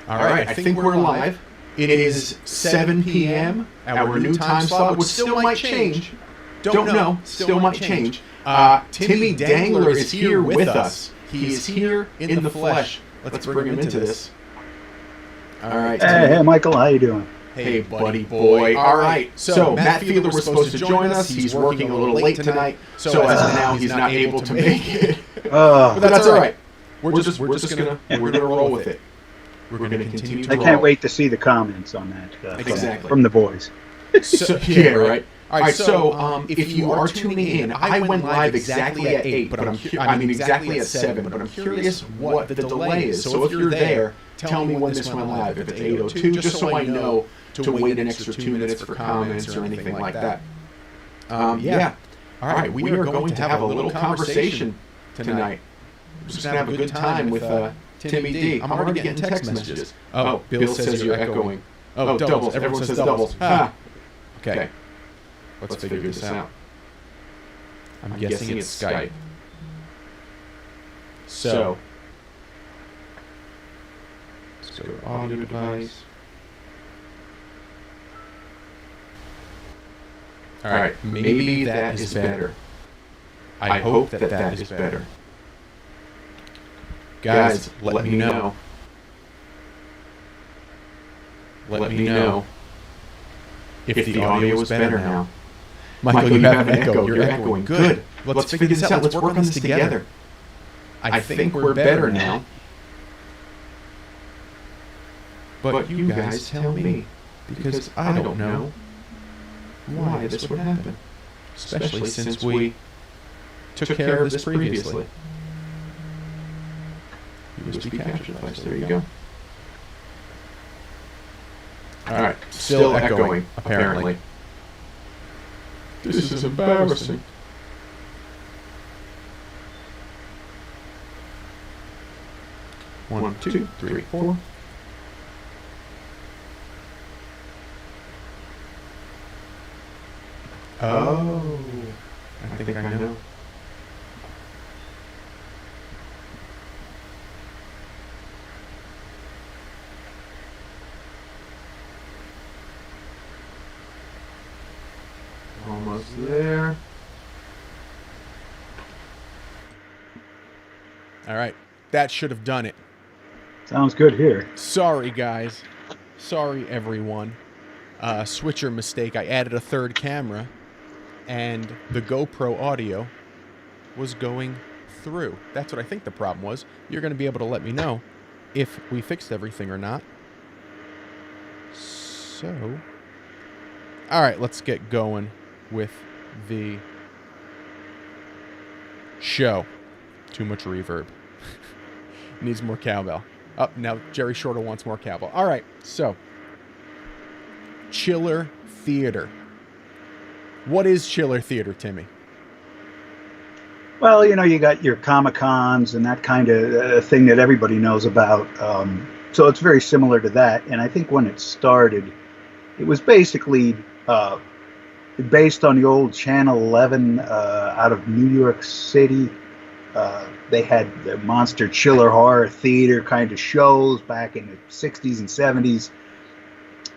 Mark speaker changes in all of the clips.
Speaker 1: All right, I think we're live. It is 7 p.m. Our new time slot, which still might change. Don't know. Still might change. Timmy Dangler is here with us. He is here in the flesh. Let's bring him into this. All right.
Speaker 2: Hey, Michael, how you doing?
Speaker 1: Hey, buddy boy. All right. So Matt Fielder was supposed to join us. He's working a little late tonight, so as of now he's not able to make it. But that's all right. We're just gonna roll with it. We're gonna continue to roll.
Speaker 2: I can't wait to see the comments on that.
Speaker 1: Exactly.
Speaker 2: From the boys.
Speaker 1: So, yeah, right. All right. So if you are tuning in, I went live exactly at 8, but exactly at 7. But I'm curious what the delay is. So if you're there, tell me when this went live. If it's 8:02, just so I know to wait an extra 2 minutes for comments or anything like that. Yeah. All right. We are going to have a little conversation tonight. We're just gonna have a good time with Timmy D. I'm already getting text messages. Oh, Bill says you're echoing. Oh, doubles. Everyone says doubles. Ah. Okay. Let's figure this out. I'm guessing it's Skype. So, let's go to audio device. All right, maybe that is better. I hope that is better. Guys, let me know. Let me know if the audio is better now. Michael, you have an echo. You're echoing. Good. Let's figure this out. Let's work on this together. I think we're better now. But you guys tell me, because I don't know why this would happen, especially since we took care of this previously. USB capture device. There you go. All right. Still echoing, apparently. This is embarrassing. One, two, three, four. Oh, I think I know. Almost there. All right, that should have done it.
Speaker 2: Sounds good here.
Speaker 1: Sorry, guys. Sorry, everyone. Switcher mistake. I added a third camera, and the GoPro audio was going through. That's what I think the problem was. You're going to be able to let me know if we fixed everything or not. So, all right, let's get going with the show. Too much reverb. Needs more cowbell. Oh, now Jerry Shorter wants more cowbell. All right, so Chiller Theater. What is Chiller Theater, Timmy?
Speaker 2: Well, you got your Comic-Cons and that kind of thing that everybody knows about. So it's very similar to that. And I think when it started, it was basically based on the old Channel 11 out of New York City. They had the Monster Chiller Horror Theater kind of shows back in the 60s and 70s.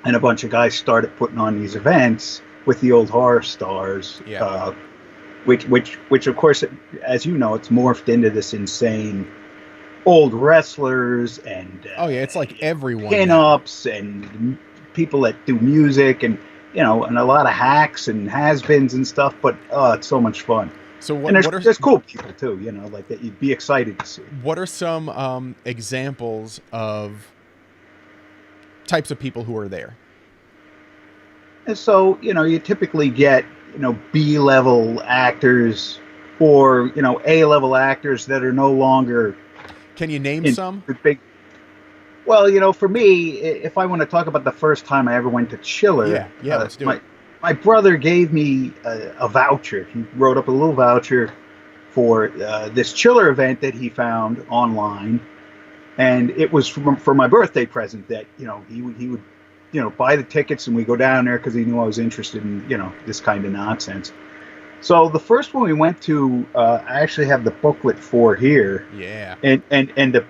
Speaker 2: And a bunch of guys started putting on these events with the old horror stars.
Speaker 1: Yeah.
Speaker 2: Which of course, as you know, it's morphed into this insane old wrestlers and
Speaker 1: it's like everyone
Speaker 2: pin-ups and people that do music and and a lot of hacks and has-beens and stuff. But it's so much fun.
Speaker 1: So
Speaker 2: there's cool people too, like that you'd be excited to see.
Speaker 1: What are some examples of types of people who are there?
Speaker 2: And so you typically get B-level actors or A-level actors that are no longer.
Speaker 1: Can you name some?
Speaker 2: Big. Well, for me, if I want to talk about the first time I ever went to Chiller,
Speaker 1: let's do it.
Speaker 2: My brother gave me a voucher. He wrote up a little voucher for this Chiller event that he found online, and it was for my birthday present. That he would buy the tickets and we go down there because he knew I was interested in this kind of nonsense. So the first one we went to, I actually have the booklet for here.
Speaker 1: Yeah.
Speaker 2: And the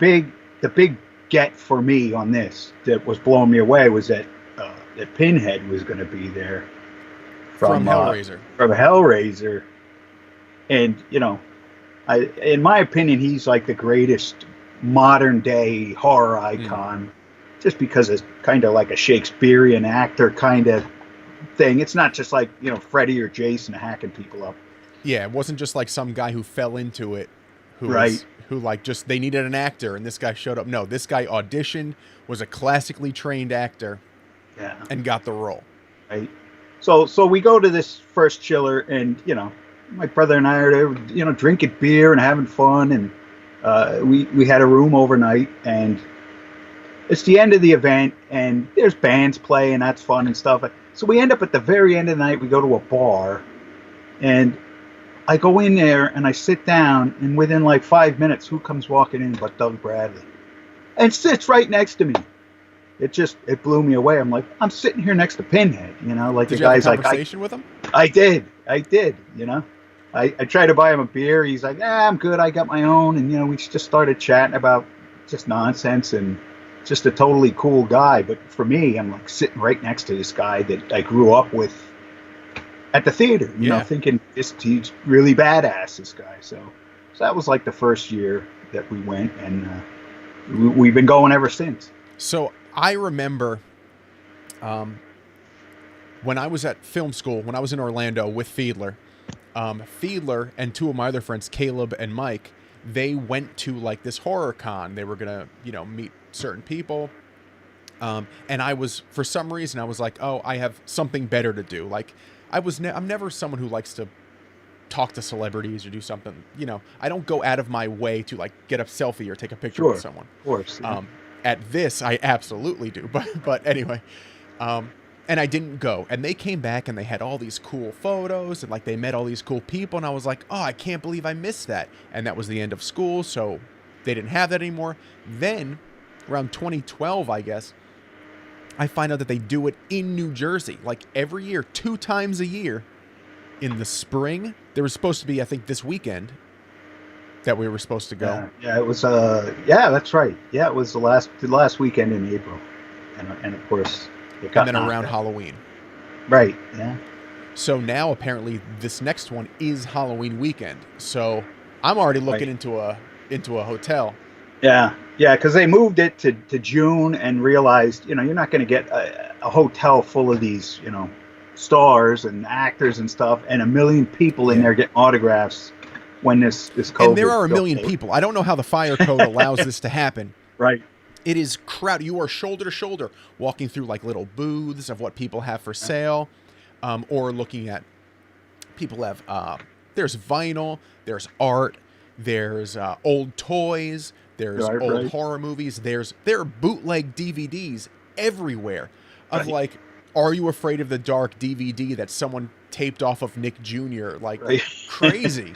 Speaker 2: big get for me on this that was blowing me away was that that Pinhead was going to be there
Speaker 1: from Hellraiser.
Speaker 2: From Hellraiser, and in my opinion, he's like the greatest modern day horror icon, just because it's kind of like a Shakespearean actor kind of thing. It's not just like Freddy or Jason hacking people up.
Speaker 1: Yeah, it wasn't just like some guy who fell into it, who just they needed an actor and this guy showed up. No, this guy auditioned, was a classically trained actor, and got the role.
Speaker 2: Right. So we go to this first chiller, and my brother and I are there, drinking beer and having fun, and we had a room overnight, and it's the end of the event, and there's bands playing, that's fun and stuff. So we end up at the very end of the night, we go to a bar, and I go in there and I sit down, and within like 5 minutes, who comes walking in but Doug Bradley, and sits right next to me. It blew me away. I'm like, I'm sitting here next to Pinhead, like
Speaker 1: did
Speaker 2: the guy's
Speaker 1: you have a conversation with him?
Speaker 2: I did, I tried to buy him a beer. He's like, I'm good, I got my own, and we just started chatting about just nonsense, and just a totally cool guy. But for me, I'm like sitting right next to this guy that I grew up with at the theater, thinking he's really badass, this guy. So that was like the first year that we went, and we've been going ever since.
Speaker 1: So I remember when I was at film school, when I was in Orlando with Fiedler, Fiedler and two of my other friends, Caleb and Mike, they went to like this horror con. They were going to, meet certain people. And I was, for some reason, I was like, oh, I have something better to do. Like I'm never someone who likes to talk to celebrities or do something, I don't go out of my way to like get a selfie or take a picture with someone.
Speaker 2: Of course. Yeah.
Speaker 1: At this, I absolutely do. But anyway, and I didn't go. And they came back and they had all these cool photos and like they met all these cool people. And I was like, oh, I can't believe I missed that. And that was the end of school. So they didn't have that anymore. Then around 2012, I guess, I find out that they do it in New Jersey, like every year, 2 times a year in the spring. There was supposed to be, I think, this weekend that we were supposed to go.
Speaker 2: Yeah, it was, that's right. Yeah, it was the last weekend in April. And of course, it got
Speaker 1: and then around Halloween.
Speaker 2: Right, yeah.
Speaker 1: So now apparently this next one is Halloween weekend. So I'm already looking into a hotel.
Speaker 2: Yeah, because they moved it to June and realized, you're not going to get a hotel full of these, stars and actors and stuff, and 1 million people in there getting autographs when this COVID.
Speaker 1: And there are 1 million people. I don't know how the fire code allows this to happen.
Speaker 2: Right.
Speaker 1: It is crowded. You are shoulder to shoulder walking through like little booths of what people have for sale, or looking at people have. There's vinyl. There's art. There's old toys. There's old horror movies. There are bootleg DVDs everywhere of like, Are You Afraid of the Dark DVD that someone taped off of Nick Jr. Like crazy.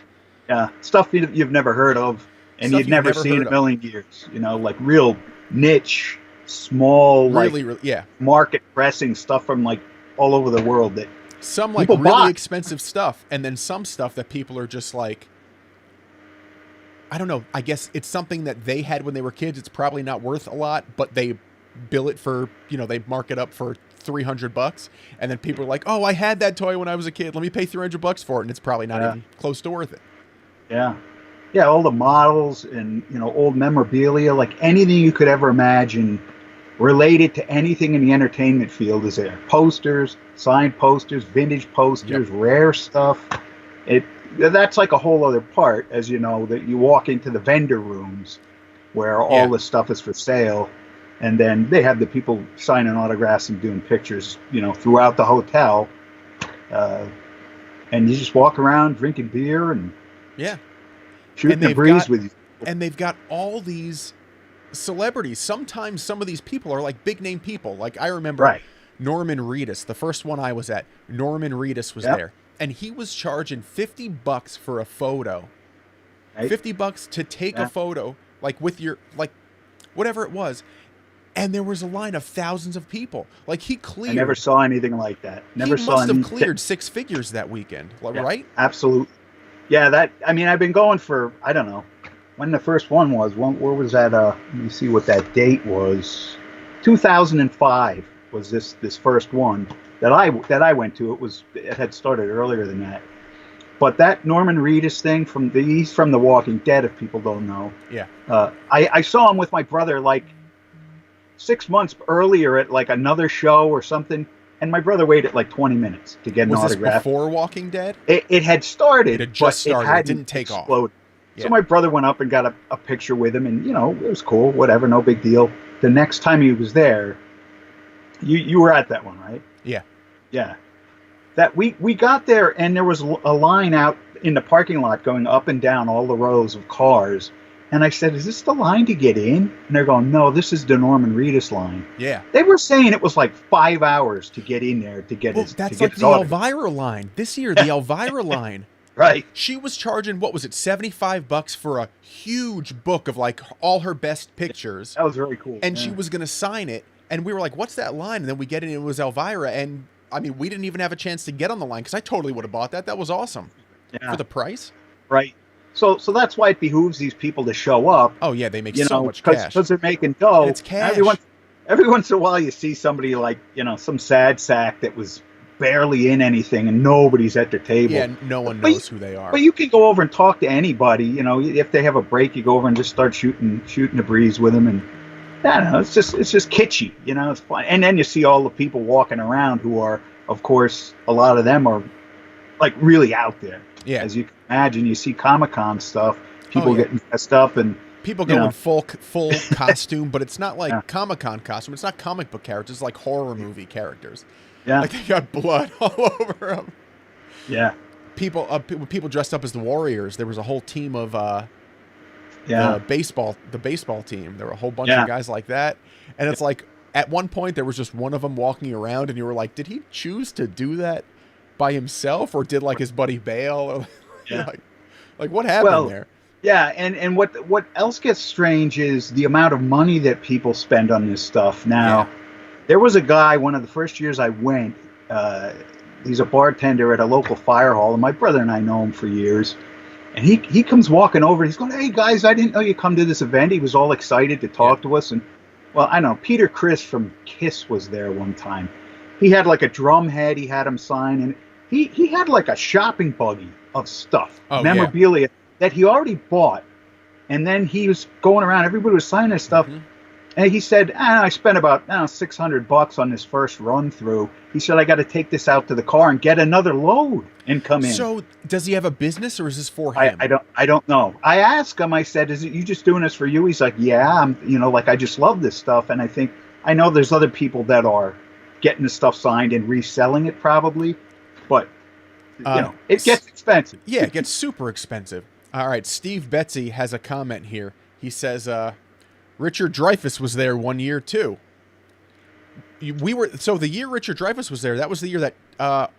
Speaker 2: Yeah, stuff you've never heard of, and you've never seen in a million years. Like real niche, small,
Speaker 1: really,
Speaker 2: market pressing stuff from like all over the world that
Speaker 1: some like really expensive stuff, and then some stuff that people are just like, I don't know. I guess it's something that they had when they were kids. It's probably not worth a lot, but they bill it for, they mark it up for $300, and then people are like, "Oh, I had that toy when I was a kid. Let me pay $300 for it," and it's probably not even close to worth it.
Speaker 2: Yeah, all the models and old memorabilia, like anything you could ever imagine related to anything in the entertainment field is there. Posters, signed posters, vintage posters, rare stuff. That's like a whole other part, as you know, that you walk into the vendor rooms where all this stuff is for sale, and then they have the people signing autographs and doing pictures, throughout the hotel, and you just walk around drinking beer and shooting the breeze with you.
Speaker 1: And they've got all these celebrities. Sometimes some of these people are like big name people. Like I remember Norman Reedus, the first one I was at. Norman Reedus was there. And he was charging $50 for a photo. Right. $50 to take a photo, like with your, like, whatever it was. And there was a line of thousands of people. Like he cleared. I
Speaker 2: never saw anything like that.
Speaker 1: He must have cleared 6 figures that weekend, right?
Speaker 2: Absolutely. Yeah, I've been going for, I don't know, when the first one was. Where was that? Let me see what that date was. 2005 was this first one that I went to. It had started earlier than that. But that Norman Reedus thing he's from The Walking Dead, if people don't know.
Speaker 1: Yeah.
Speaker 2: I saw him with my brother like 6 months earlier at like another show or something, and my brother waited like 20 minutes to get an autograph.
Speaker 1: Was this before Walking Dead?
Speaker 2: It had started.
Speaker 1: It had just started. It didn't take off.
Speaker 2: Yeah. So my brother went up and got a picture with him, and it was cool. Whatever, no big deal. The next time he was there, you were at that one, right?
Speaker 1: Yeah.
Speaker 2: Yeah. That we got there, and there was a line out in the parking lot going up and down all the rows of cars. And I said, "Is this the line to get in?" And they're going, "No, this is the Norman Reedus line."
Speaker 1: Yeah.
Speaker 2: They were saying it was like 5 hours to get in there to get his.
Speaker 1: That's like the Elvira line. This year, the Elvira line.
Speaker 2: Right.
Speaker 1: She was charging, what was it, $75 for a huge book of like all her best pictures.
Speaker 2: That was very cool.
Speaker 1: And she was going to sign it. And we were like, "What's that line?" And then we get in, and it was Elvira. And I mean, we didn't even have a chance to get on the line because I totally would have bought that. That was awesome.
Speaker 2: Yeah.
Speaker 1: For the price.
Speaker 2: Right. So that's why it behooves these people to show up.
Speaker 1: Oh yeah, they make so much cash
Speaker 2: because they're making dough.
Speaker 1: And it's cash.
Speaker 2: Every once in a while, you see somebody like some sad sack that was barely in anything, and nobody's at their table.
Speaker 1: Yeah, no one knows who they are.
Speaker 2: But you can go over and talk to anybody. If they have a break, you go over and just start shooting the breeze with them, and I don't know. It's just kitschy. It's fun. And then you see all the people walking around who are, of course, a lot of them are like really out there.
Speaker 1: Yeah.
Speaker 2: As you can imagine, you see Comic-Con stuff, people getting dressed up and
Speaker 1: people go in full costume, but it's not like Comic-Con costume. It's not comic book characters. It's like horror movie characters.
Speaker 2: Yeah.
Speaker 1: Like they got blood all over them.
Speaker 2: Yeah.
Speaker 1: People dressed up as the Warriors. There was a whole team of the baseball team. There were a whole bunch of guys like that. And it's like at one point there was just one of them walking around, and you were like, did he choose to do that by himself, or did like his buddy bail? Or like what happened there?
Speaker 2: Yeah, and what else gets strange is the amount of money that people spend on this stuff. Now, there was a guy, one of the first years I went, he's a bartender at a local fire hall, and my brother and I know him for years. And he comes walking over, and he's going, "Hey guys, I didn't know you come to this event." He was all excited to talk to us. And well, I know Peter Criss from Kiss was there one time. He had like a drum head he had him sign, and he had like a shopping buggy of stuff, memorabilia that he already bought. And then he was going around, everybody was signing his stuff. And he said, I spent about $600 on this first run through. He said, I got to take this out to the car and get another load and come in.
Speaker 1: So does he have a business, or is this for him?
Speaker 2: I don't know. I asked him, I said, is it you just doing this for you? He's like, yeah, I'm, I just love this stuff. And I know there's other people that are getting the stuff signed and reselling it probably, but it gets expensive.
Speaker 1: Yeah, it gets super expensive. All right, Steve Betsy has a comment here. He says, Richard Dreyfuss was there one year too. So the year Richard Dreyfuss was there, that was the year that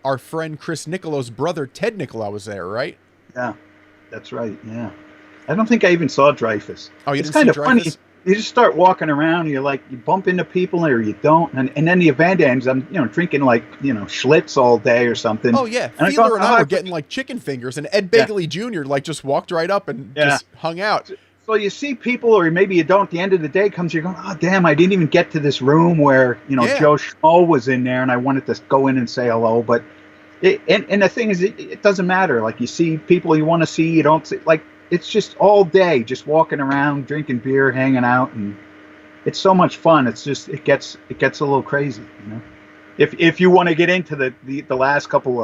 Speaker 1: our friend Chris Nicolau's brother Ted Nicolau was there, right?
Speaker 2: Yeah, that's right. Yeah, I don't think I even saw Dreyfuss.
Speaker 1: Oh, you
Speaker 2: it's
Speaker 1: didn't see
Speaker 2: kind of
Speaker 1: Dreyfuss?
Speaker 2: Funny. You just start walking around, and you bump into people or you don't, and then the Van Dams, I'm drinking Schlitz all day or something.
Speaker 1: Oh yeah, Fiedler and I were getting like chicken fingers, and Ed Begley Jr. like just walked right up and just hung out.
Speaker 2: So you see people, or maybe you don't. At the end of the day comes, you're going, oh damn, I didn't even get to this room where Joe Schmo was in there, and I wanted to go in and say hello. But and the thing is, it doesn't matter. Like you see people you want to see, you don't see. Like it's just all day, just walking around, drinking beer, hanging out, and it's so much fun. It's just it gets a little crazy, If you want to get into the last couple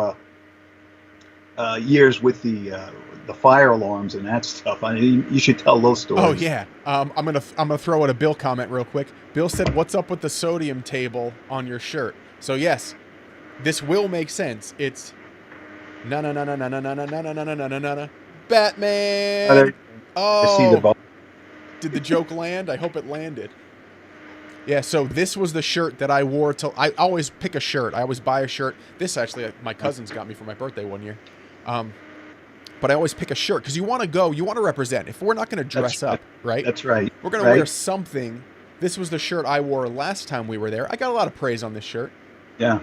Speaker 2: of years with the fire alarms and that stuff, I mean, you should tell those stories.
Speaker 1: Oh yeah, I'm gonna throw out a Bill comment real quick. Bill said, "What's up with the sodium table on your shirt?" So yes, this will make sense. It's na Batman. Oh,
Speaker 2: see the ball.
Speaker 1: Did the joke land? I hope it landed. Yeah, so this was the shirt that I wore till I always pick a shirt. I always buy a shirt. This actually my cousins got me for my birthday one year. But I always pick a shirt because you want to represent. If we're not going to dress up, right?
Speaker 2: That's right.
Speaker 1: We're going to wear something. This was the shirt I wore last time we were there. I got a lot of praise on this shirt. Yeah.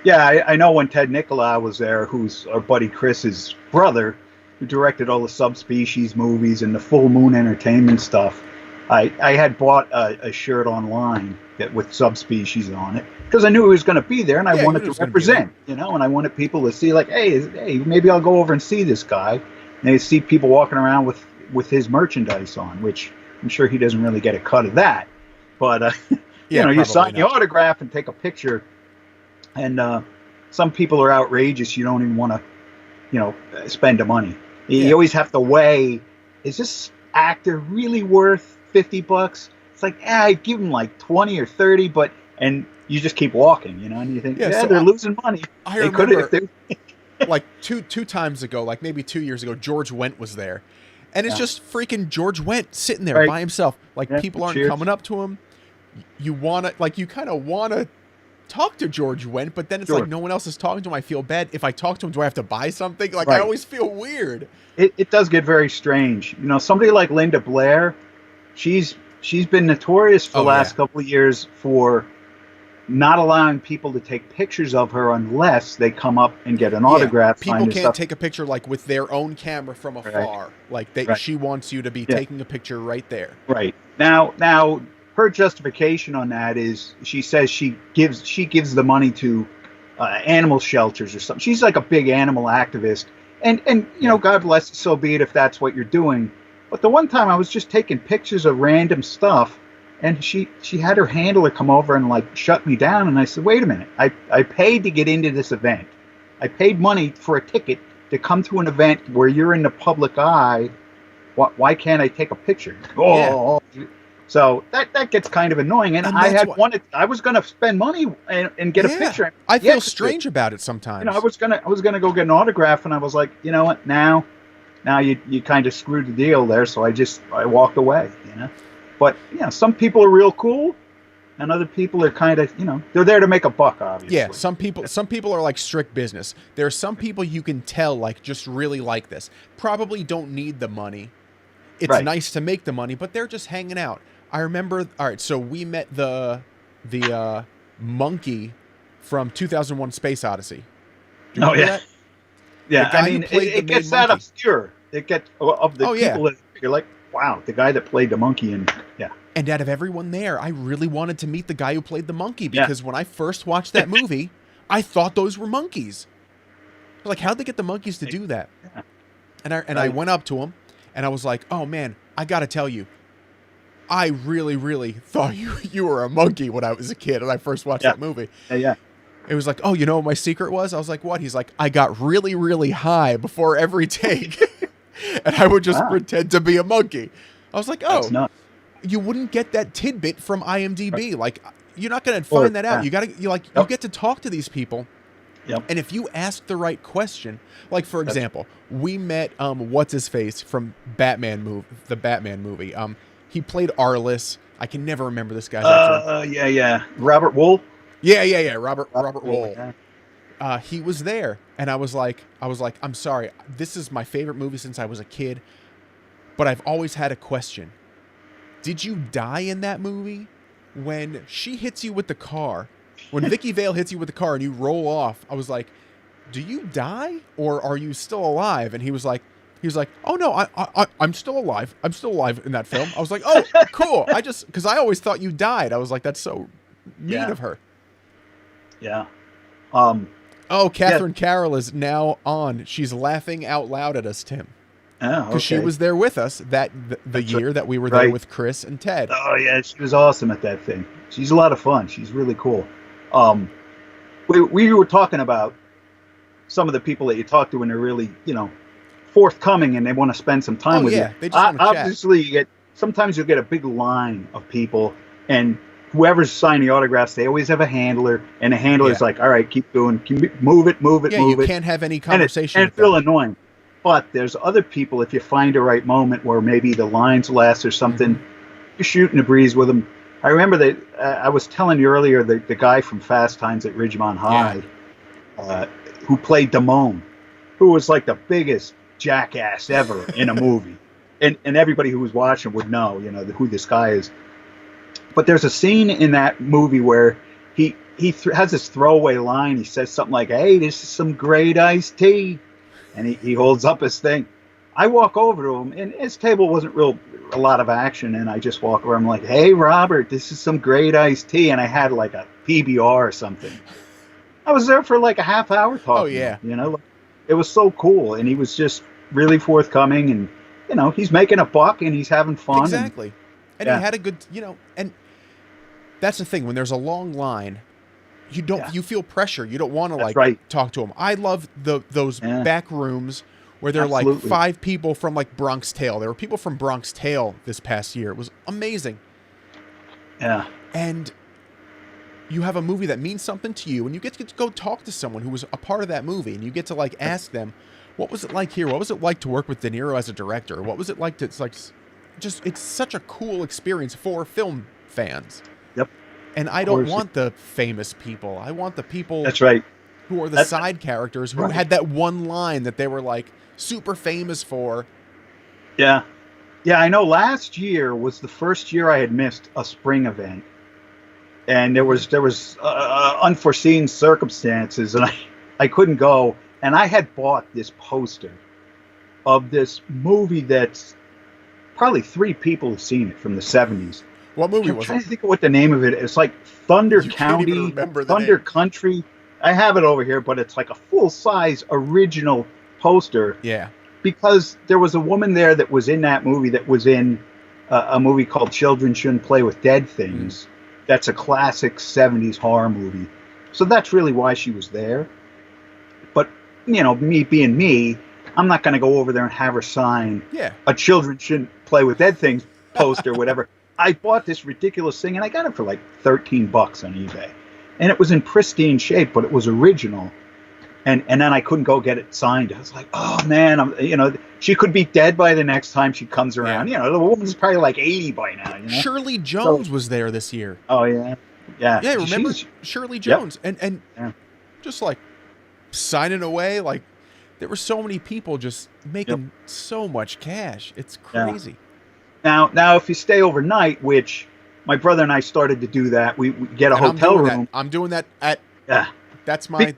Speaker 2: Yeah, I know when Ted Nicolau was there, who's our buddy Chris's brother, directed all the Subspecies movies and the Full Moon Entertainment stuff, I had bought a shirt online with Subspecies on it because I knew he was going to be there, and I wanted to represent, and I wanted people to see, like, hey, maybe I'll go over and see this guy. And they see people walking around with his merchandise on, which I'm sure he doesn't really get a cut of that. But you sign the autograph and take a picture, and some people are outrageous. You don't even want to, spend the money. You always have to weigh: is this actor really worth $50? It's like, I'd give him like 20 or 30, and you just keep walking, and you think, so they're losing money.
Speaker 3: I remember, like two times ago, like maybe 2 years ago, George Wendt was there, and it's just freaking George Wendt sitting there by himself. Like, people aren't coming up to him. You kind of want to talk to George Wendt, but then it's like no one else is talking to him. I feel bad. If I talk to him, do I have to buy something? Like, I always feel weird.
Speaker 2: It does get very strange. Somebody like Linda Blair, she's been notorious for the last couple of years for not allowing people to take pictures of her unless they come up and get an autograph.
Speaker 3: People can't take a picture like with their own camera from afar. Like she wants you to be taking a picture right there.
Speaker 2: Right. Now her justification on that is she says she gives the money to animal shelters or something. She's like a big animal activist, and God bless you, so be it if that's what you're doing. But the one time I was just taking pictures of random stuff, and she had her handler come over and like shut me down, and I said, wait a minute, I paid to get into this event. I paid money for a ticket to come to an event where you're in the public eye. Why can't I take a picture? So that gets kind of annoying, and I was going to spend money and get a picture.
Speaker 3: I feel strange about it sometimes.
Speaker 2: I was gonna go get an autograph, and I was like, you know what, now you kind of screwed the deal there, so I walked away. But some people are real cool, and other people are kind of they're there to make a buck, obviously.
Speaker 3: Yeah, some people are like strict business. There are some people you can tell like just really like this. Probably don't need the money. It's nice to make the money, but they're just hanging out. I remember. All right, so we met the monkey from 2001: Space Odyssey. Do you remember that?
Speaker 2: Yeah. I mean, it gets that obscure. It gets of the people that you're like, wow, the guy that played the monkey, and
Speaker 3: And out of everyone there, I really wanted to meet the guy who played the monkey because when I first watched that movie, I thought those were monkeys. Like, how'd they get the monkeys to do that? Yeah. And I went up to him, and I was like, oh man, I got to tell you, I really, really thought you were a monkey when I was a kid and I first watched that movie.
Speaker 2: Yeah.
Speaker 3: It was like, oh, you know what my secret was? I was like, what? He's like, I got really, really high before every take. And I would just pretend to be a monkey. I was like, oh, you wouldn't get that tidbit from IMDb. Right. Like, you're not going to find that out. You get to talk to these people.
Speaker 2: Yep.
Speaker 3: And if you ask the right question, like, for example, we met, what's his face from the Batman movie. He played Arliss. I can never remember this guy's name.
Speaker 2: Yeah. Robert Wool.
Speaker 3: Yeah. Robert Wool. He was there, and I was like, I'm sorry. This is my favorite movie since I was a kid, but I've always had a question. Did you die in that movie? When she hits you with the car, when Vicky Vale hits you with the car and you roll off, I was like, do you die or are you still alive? And he was like, oh no, I'm still alive. I'm still alive in that film. I was like, oh, cool. Because I always thought you died. I was like, that's so mean of her.
Speaker 2: Yeah.
Speaker 3: Catherine Carroll is now on. She's laughing out loud at us, Tim.
Speaker 2: Oh, okay.
Speaker 3: Because she was there with us the year that we were there with Chris and Ted.
Speaker 2: Oh yeah, she was awesome at that thing. She's a lot of fun. She's really cool. We were talking about some of the people that you talk to when they're really, forthcoming and they want to spend some time with you.
Speaker 3: They just want to
Speaker 2: obviously, sometimes you'll get a big line of people, and whoever's signing autographs, they always have a handler, and the handler's like, all right, keep doing, move it.
Speaker 3: Yeah, you can't have any conversation.
Speaker 2: And it's real annoying. But there's other people, if you find a right moment where maybe the lines last or something, you're shooting the breeze with them. I remember that I was telling you earlier, the guy from Fast Times at Ridgemont High, who played Damone, who was like the biggest jackass ever in a movie. And everybody who was watching would know, who this guy is. But there's a scene in that movie where he has this throwaway line. He says something like, hey, this is some great iced tea. And he holds up his thing. I walk over to him, and his table wasn't a lot of action, and I just walk over. I'm like, "Hey, Robert, this is some great iced tea," and I had like a PBR or something. I was there for like a half hour talking.
Speaker 3: Oh yeah,
Speaker 2: to him, it was so cool, and he was just really forthcoming, and he's making a buck and he's having fun.
Speaker 3: Exactly, and he had a good, and that's the thing when there's a long line. You feel pressure. You don't want to talk to him. I love those back rooms where there are like 5 people from like Bronx Tale. There were people from Bronx Tale this past year. It was amazing.
Speaker 2: Yeah.
Speaker 3: And you have a movie that means something to you, and you get to go talk to someone who was a part of that movie, and you get to like ask them, what was it like here? What was it like to work with De Niro as a director? What was it like to, it's such a cool experience for film fans.
Speaker 2: Yep.
Speaker 3: And I don't want the famous people. I want the people
Speaker 2: That's right.
Speaker 3: who are the side characters who had that one line that they were like super famous for.
Speaker 2: Yeah. Yeah, I know last year was the first year I had missed a spring event. And there was unforeseen circumstances, and I couldn't go. And I had bought this poster of this movie that's probably 3 people have seen it from the 70s.
Speaker 3: What movie was it?
Speaker 2: I'm trying to think of what the name of it is. It's like Thunder County, Thunder Country. I have it over here, but it's like a full-size original poster.
Speaker 3: Yeah.
Speaker 2: Because there was a woman there that was in that movie that was in a movie called Children Shouldn't Play with Dead Things. That's a classic 70s horror movie. So that's really why she was there. But, me being me, I'm not going to go over there and have her sign a Children Shouldn't Play with Dead Things poster or whatever. I bought this ridiculous thing, and I got it for like $13 on eBay. And it was in pristine shape, but it was original. And then I couldn't go get it signed. I was like, oh, man, she could be dead by the next time she comes around.
Speaker 3: Yeah.
Speaker 2: The woman's probably like 80 by now.
Speaker 3: Shirley Jones was there this year.
Speaker 2: Oh, yeah. Yeah.
Speaker 3: Yeah, remember Shirley Jones?
Speaker 2: Yep.
Speaker 3: And just like signing away, like there were so many people just making so much cash. It's crazy.
Speaker 2: Yeah. Now, if you stay overnight, which my brother and I started to do that, we get a hotel room.
Speaker 3: I'm doing that at...
Speaker 2: Yeah.
Speaker 3: That's my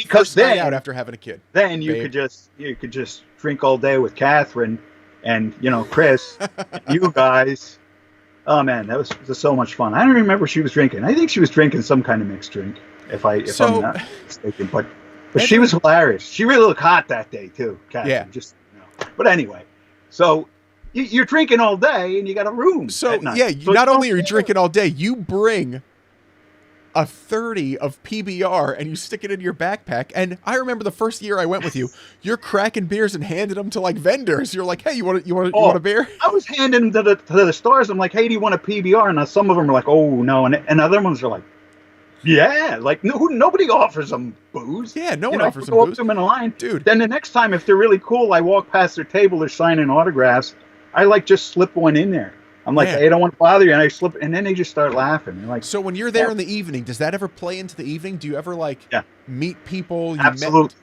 Speaker 3: first night out after having a kid.
Speaker 2: Then you could just drink all day with Catherine and Chris, and you guys. Oh man, that was so much fun. I don't remember she was drinking. I think she was drinking some kind of mixed drink, if I'm not mistaken. But she was hilarious. She really looked hot that day too, Catherine. Yeah. But anyway, so you're drinking all day and you got a room.
Speaker 3: So
Speaker 2: at night.
Speaker 3: yeah, not only are you drinking all day, you bring a 30 of PBR and you stick it in your backpack. And I remember the first year I went with you, you're cracking beers and handing them to like vendors. You're like, hey, you want a beer?
Speaker 2: I was handing them to the stores. I'm like, hey, do you want a PBR? And some of them are like, oh no, and other ones are like, yeah, like nobody offers them booze.
Speaker 3: Yeah, no one offers them
Speaker 2: booze. Go
Speaker 3: booze.
Speaker 2: up to them in a line,
Speaker 3: dude.
Speaker 2: Then the next time, if they're really cool, I walk past their table, they're signing autographs. I like just slip one in there. I'm like, hey, I don't want to bother you, and I slip, and then they just start laughing. They're like,
Speaker 3: so when you're there in the evening, does that ever play into the evening? Do you ever meet people?
Speaker 2: Absolutely.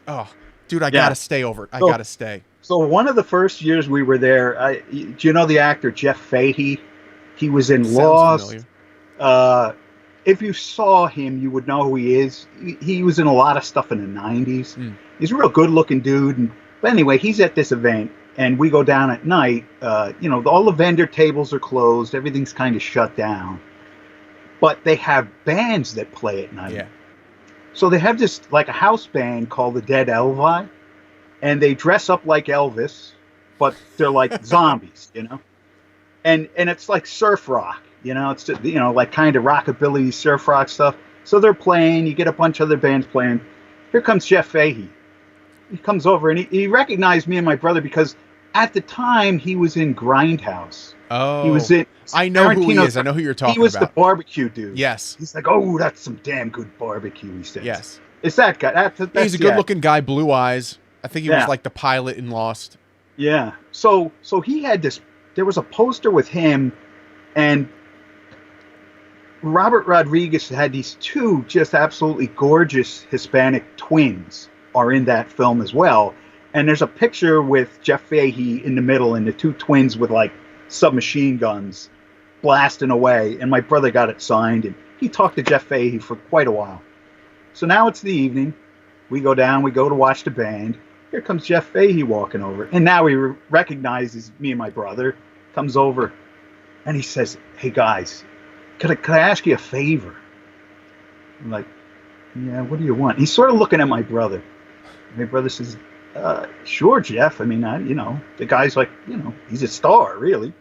Speaker 3: Dude, I gotta stay over. I gotta stay.
Speaker 2: So one of the first years we were there, do you know the actor Jeff Fahey? He was in Lost. If you saw him, you would know who he is. He was in a lot of stuff in the 90s. He's a real good-looking dude. But anyway, he's at this event. And we go down at night, all the vendor tables are closed. Everything's kind of shut down. But they have bands that play at night.
Speaker 3: Yeah.
Speaker 2: So they have this, like a house band called the Dead Elvi. And they dress up like Elvis, but they're like zombies, And it's like surf rock, It's, like kind of rockabilly surf rock stuff. So they're playing. You get a bunch of other bands playing. Here comes Jeff Fahey. He comes over and he recognized me and my brother because at the time he was in Grindhouse.
Speaker 3: Oh,
Speaker 2: he was in.
Speaker 3: I know who he is. I know who you're talking about.
Speaker 2: He was the barbecue dude.
Speaker 3: Yes.
Speaker 2: He's like, oh, that's some damn good barbecue. He says.
Speaker 3: Yes.
Speaker 2: It's that guy.
Speaker 3: He's a good-looking guy, blue eyes. I think he was like the pilot in Lost.
Speaker 2: Yeah. So he had this. There was a poster with him, and Robert Rodriguez had these 2 just absolutely gorgeous Hispanic twins. Are in that film as well. And there's a picture with Jeff Fahey in the middle and the 2 twins with like submachine guns blasting away. And my brother got it signed and he talked to Jeff Fahey for quite a while. So now it's the evening. We go down, we go to watch the band. here comes Jeff Fahey walking over. And now he recognizes me and my brother, comes over, and he says, hey, guys, could I ask you a favor? I'm like, yeah, what do you want? He's sort of looking at my brother. My brother says, sure, Jeff. I mean, the guy's like, he's a star, really.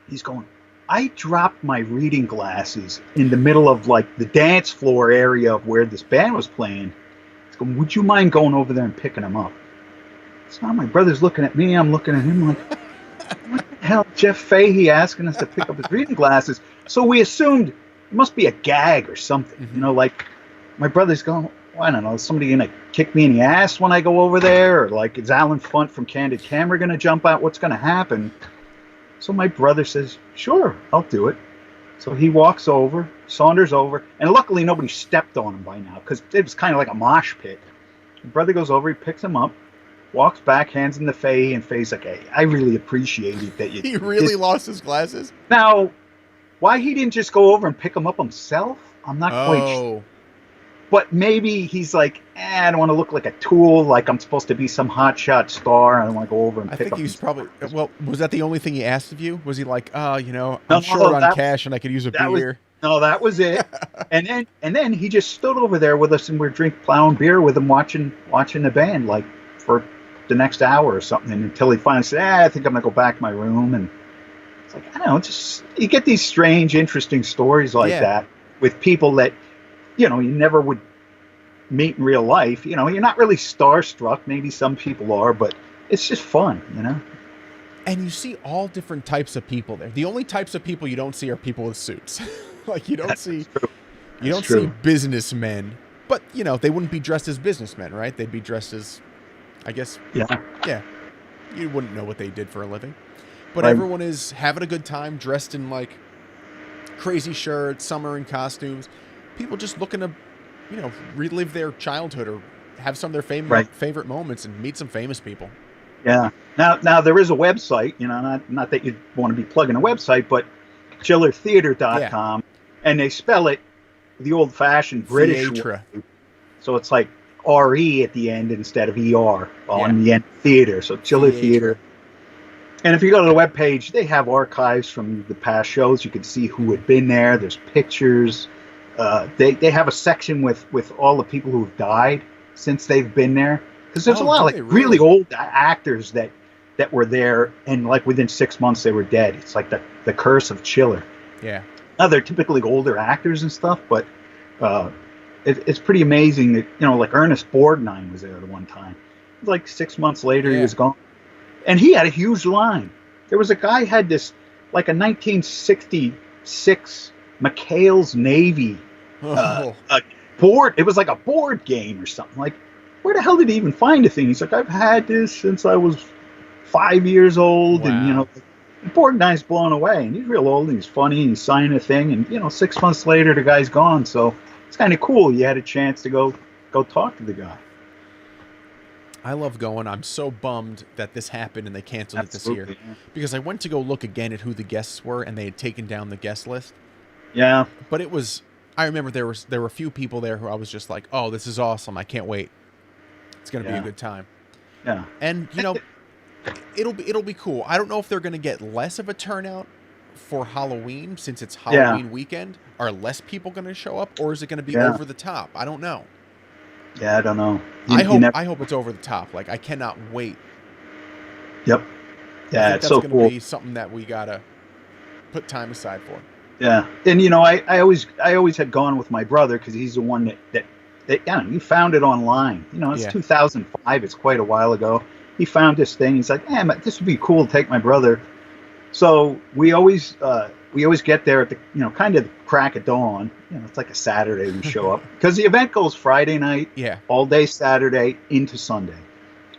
Speaker 2: He's going, I dropped my reading glasses in the middle of, like, the dance floor area of where this band was playing. He's going, would you mind going over there and picking them up? So now my brother's looking at me. I'm looking at him like, what the hell, Jeff Fahey asking us to pick up his reading glasses? So we assumed it must be a gag or something.
Speaker 3: Mm-hmm.
Speaker 2: Like, my brother's going, well, I don't know, is somebody going to kick me in the ass when I go over there? Or, like, is Alan Funt from Candid Camera going to jump out? What's going to happen? So my brother says, sure, I'll do it. So he walks over, saunters over, and luckily nobody stepped on him by now because it was kind of like a mosh pit. My brother goes over, he picks him up, walks back, hands him to Faye, and Faye's like, hey, I really appreciate it that you...
Speaker 3: He really lost his glasses?
Speaker 2: Now, why he didn't just go over and pick them up himself, I'm not quite sure. But maybe he's like, I don't want to look like a tool, like I'm supposed to be some hotshot star. I don't want to go over and pick up.
Speaker 3: I think he's probably, well, was that the only thing he asked of you? Was he like, I'm
Speaker 2: No,
Speaker 3: short on cash and I could use a beer?
Speaker 2: No, that was it. and then he just stood over there with us and we're plowing beer with him, watching the band, like, for the next hour or something, until he finally said, I think I'm going to go back to my room. And it's like, I don't know, just, you get these strange, interesting stories like that with people that, you never would meet in real life. You're not really starstruck. Maybe some people are, but it's just fun,
Speaker 3: And you see all different types of people there. The only types of people you don't see are people with suits. Like, you don't see businessmen, but they wouldn't be dressed as businessmen, right? They'd be dressed as, I guess, yeah. You wouldn't know what they did for a living, but everyone is having a good time, dressed in like crazy shirts, summer in costumes. People just looking to, relive their childhood or have some of their favorite moments and meet some famous people.
Speaker 2: Yeah. Now there is a website, not that you'd want to be plugging a website, but chillertheater.com, and they spell it the old-fashioned British way. So it's like R-E at the end instead of E-R on the end theater. So Chiller Theater. And if you go to the webpage, they have archives from the past shows. You can see who had been there. There's pictures. They have a section with all the people who've died since they've been there. Because there's a lot of really old actors that were there, and like within 6 months they were dead. It's like the curse of Chiller.
Speaker 3: Yeah.
Speaker 2: Now they're typically older actors and stuff, but it's pretty amazing that like Ernest Borgnine was there at one time. Like 6 months later he was gone. And he had a huge line. There was a guy had this, like a 1966 McHale's Navy a board. It was like a board game or something. Like, where the hell did he even find a thing? He's like, I've had this since I was 5 years old. Wow. And, Borgnine's blown away. And he's real old and he's funny and he's signing a thing. And, 6 months later, the guy's gone. So it's kind of cool. You had a chance to go talk to the guy.
Speaker 3: I love going. I'm so bummed that this happened and they canceled it this year. Because I went to go look again at who the guests were and they had taken down the guest list.
Speaker 2: Yeah.
Speaker 3: But I remember there were a few people there who I was just like, oh, this is awesome. I can't wait. It's going to be a good time.
Speaker 2: Yeah.
Speaker 3: And, it'll be cool. I don't know if they're going to get less of a turnout for Halloween since it's Halloween weekend. Are less people going to show up, or is it going to be over the top? I don't know.
Speaker 2: Yeah, I don't know.
Speaker 3: I hope it's over the top. Like, I cannot wait.
Speaker 2: Yep. Yeah, it's so cool. That's
Speaker 3: going to be something that we got to put time aside for.
Speaker 2: Yeah. And, I always had gone with my brother because he's the one that he found it online. It's 2005. It's quite a while ago. He found this thing. He's like, this would be cool to take my brother. So we always get there at the, kind of the crack of dawn. It's like a Saturday we show up because the event goes Friday night, all day Saturday into Sunday.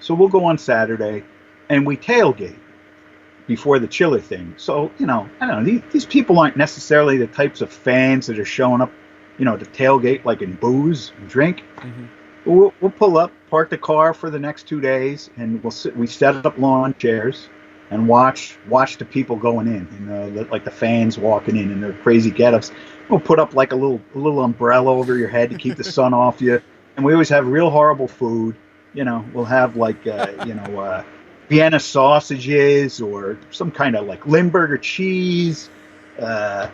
Speaker 2: So we'll go on Saturday and we tailgate before the Chiller thing. So, I don't know, these people aren't necessarily the types of fans that are showing up, to tailgate like in booze and drink. Mm-hmm. We'll pull up, park the car for the next 2 days, and we set up lawn chairs and watch the people going in, like the fans walking in their crazy get-ups. We'll put up like a little umbrella over your head to keep the sun off you. And we always have real horrible food. we'll have like Vienna sausages or some kind of like Limburger cheese, uh,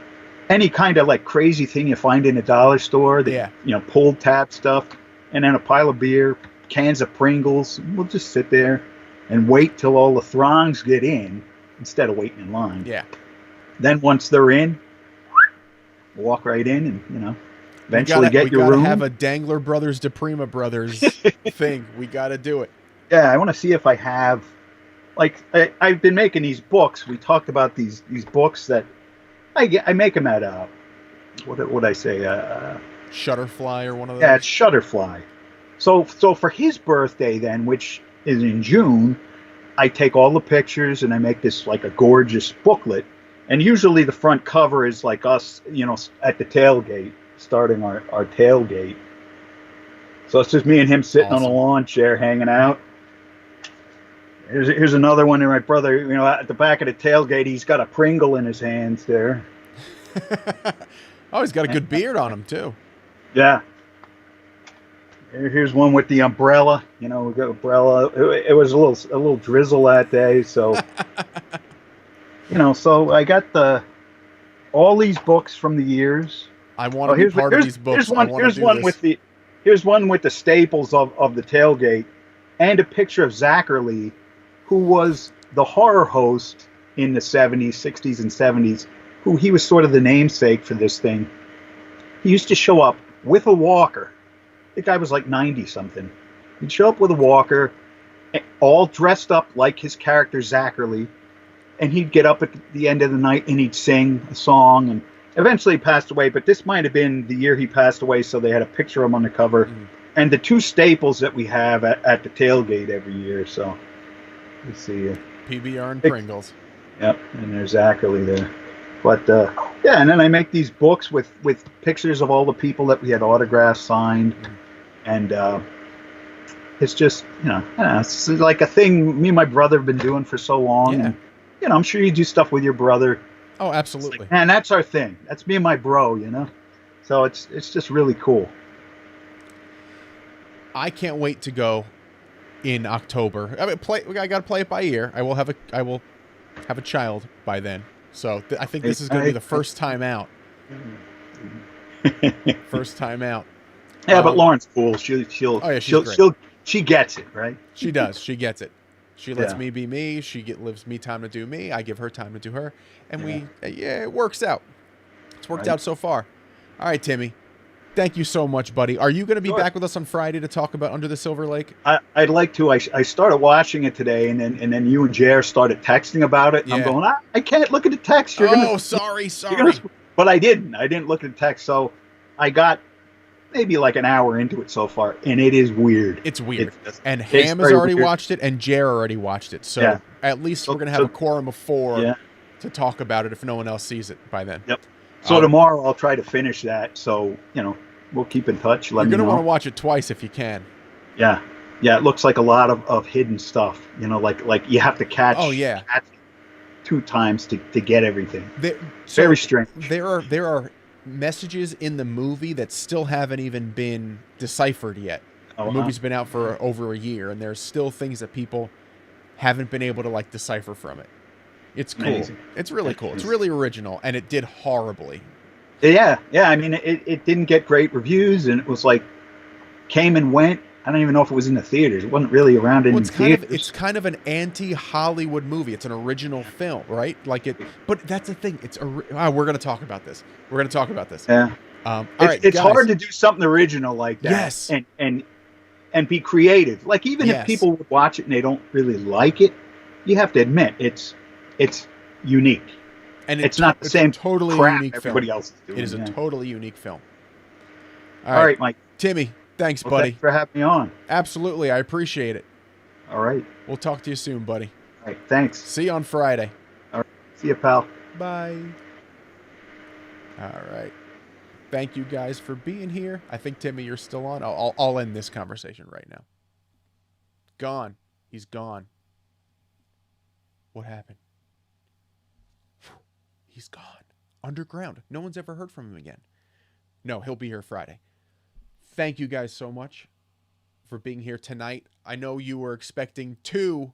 Speaker 2: any kind of like crazy thing you find in a dollar store that
Speaker 3: Yeah.
Speaker 2: pulled tab stuff, and then a pile of beer, cans of Pringles. We'll just sit there and wait till all the throngs get in instead of waiting in line.
Speaker 3: Yeah.
Speaker 2: Then once they're in, walk right in and eventually
Speaker 3: we
Speaker 2: get your
Speaker 3: gotta
Speaker 2: room.
Speaker 3: have a Dangler Brothers, DePrima Brothers thing. We gotta do it.
Speaker 2: Yeah, I want to see if I have, like, I've been making these books. We talked about these books that I make them at what would I say?
Speaker 3: Shutterfly or one of those.
Speaker 2: Yeah, it's Shutterfly. So for his birthday then, which is in June, I take all the pictures and I make this like a gorgeous booklet. And usually the front cover is like us, at the tailgate, starting our tailgate. So it's just me and him sitting on a lawn chair hanging out. Here's another one. And my brother, at the back of the tailgate, he's got a Pringle in his hands there.
Speaker 3: Oh, he's got a good beard on him too.
Speaker 2: Yeah. Here's one with the umbrella. We got umbrella. It was a little drizzle that day, so so I got all these books from the years.
Speaker 3: I want to be part of these books.
Speaker 2: Here's one with the staples of the tailgate, and a picture of Zachary, who was the horror host in the 70s, 60s, and 70s. Who he was sort of the namesake for this thing. He used to show up with a walker. The guy was like 90 something. He'd show up with a walker, all dressed up like his character Zachary, and he'd get up at the end of the night and he'd sing a song. And eventually he passed away, but this might have been the year he passed away, so they had a picture of him on the cover. And the two staples that we have at the tailgate every year. So let's see.
Speaker 3: PBR and Pringles.
Speaker 2: Yep, and there's Zachary there. But and then I make these books with pictures of all the people that we had autographs signed, and it's just it's like a thing me and my brother have been doing for so long.
Speaker 3: Yeah.
Speaker 2: And, I'm sure you do stuff with your brother.
Speaker 3: Oh, absolutely.
Speaker 2: And that's our thing. That's me and my bro. So it's just really cool.
Speaker 3: I can't wait to go in October. I mean, I got to play it by ear. I will have a child by then. So I think this is going to be the first time out. First time out.
Speaker 2: Yeah, but Lauren's cool. She gets it, right?
Speaker 3: She does. She gets it. She lets me be me. She gives me time to do me. I give her time to do her, and it works out. It's worked out so far. All right, Timmy. Thank you so much, buddy. Are you going to be back with us on Friday to talk about Under the Silver Lake?
Speaker 2: I'd like to. I started watching it today, and then you and Jer started texting about it. And I'm going, I can't look at the text.
Speaker 3: Sorry.
Speaker 2: But I didn't. I didn't look at the text, so I got maybe like an hour into it so far, and it is weird.
Speaker 3: It's weird. And Ham has already watched it, and Jer already watched it. So at least we're going to have a quorum of 4 to talk about it if no one else sees it by then.
Speaker 2: Yep. So tomorrow I'll try to finish that. So, we'll keep in touch.
Speaker 3: You're going to want to watch it twice if you can.
Speaker 2: Yeah. Yeah, it looks like a lot of hidden stuff. Like you have to catch, catch 2 times to get everything. Very strange.
Speaker 3: There are messages in the movie that still haven't even been deciphered yet. The movie's been out for over a year, and there's still things that people haven't been able to decipher from it. It's cool.
Speaker 2: Amazing.
Speaker 3: It's really cool. It's really original, and it did horribly.
Speaker 2: Yeah. I mean, it didn't get great reviews, and it was came and went. I don't even know if it was in the theaters. It wasn't really around in theaters.
Speaker 3: It's kind of an anti-Hollywood movie. It's an original film, right? But that's the thing. We're going to talk about this.
Speaker 2: Yeah.
Speaker 3: All right,
Speaker 2: it's
Speaker 3: guys.
Speaker 2: hard to do something original like that.
Speaker 3: Yes.
Speaker 2: And be creative. Even if people would watch it and they don't really like it, you have to admit it's unique. And it's not the same
Speaker 3: totally
Speaker 2: crap
Speaker 3: unique
Speaker 2: everybody
Speaker 3: film.
Speaker 2: else is doing.
Speaker 3: It is a totally unique film.
Speaker 2: All right, Mike.
Speaker 3: Timmy, thanks, buddy.
Speaker 2: Thanks for having me on.
Speaker 3: Absolutely. I appreciate it.
Speaker 2: All right.
Speaker 3: We'll talk to you soon, buddy.
Speaker 2: All right. Thanks.
Speaker 3: See you on Friday.
Speaker 2: All right. See you, pal.
Speaker 3: Bye. All right. Thank you guys for being here. I think, Timmy, you're still on. I'll end this conversation right now. Gone. He's gone. What happened? He's gone. Underground. No one's ever heard from him again. No, he'll be here Friday. Thank you guys so much. for being here tonight. I know you were expecting 2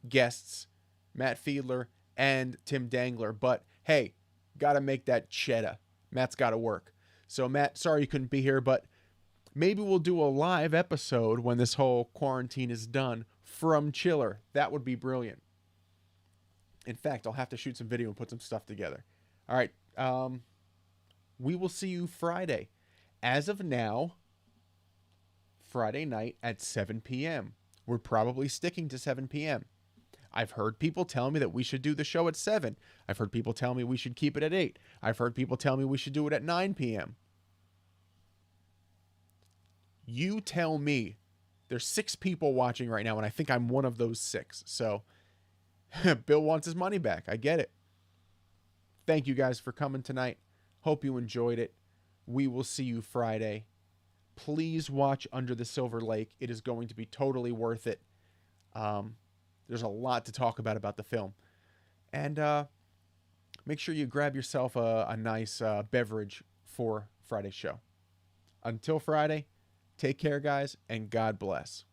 Speaker 3: guests, Matt Fiedler and Tim Dangler, but hey, got to make that cheddar. Matt's got to work. So Matt, sorry you couldn't be here, but maybe we'll do a live episode when this whole quarantine is done from Chiller. That would be brilliant. In fact, I'll have to shoot some video and put some stuff together. All right. We will see you Friday. As of now, Friday night at 7 p.m. We're probably sticking to 7 p.m. I've heard people tell me that we should do the show at 7. I've heard people tell me we should keep it at 8. I've heard people tell me we should do it at 9 p.m. You tell me. There's 6 people watching right now, and I think I'm one of those 6. So, Bill wants his money back. I get it. Thank you guys for coming tonight. Hope you enjoyed it. We will see you Friday. Please watch Under the Silver Lake. It is going to be totally worth it. There's a lot to talk about the film. And make sure you grab yourself a nice beverage for Friday's show. Until Friday, take care, guys, and God bless.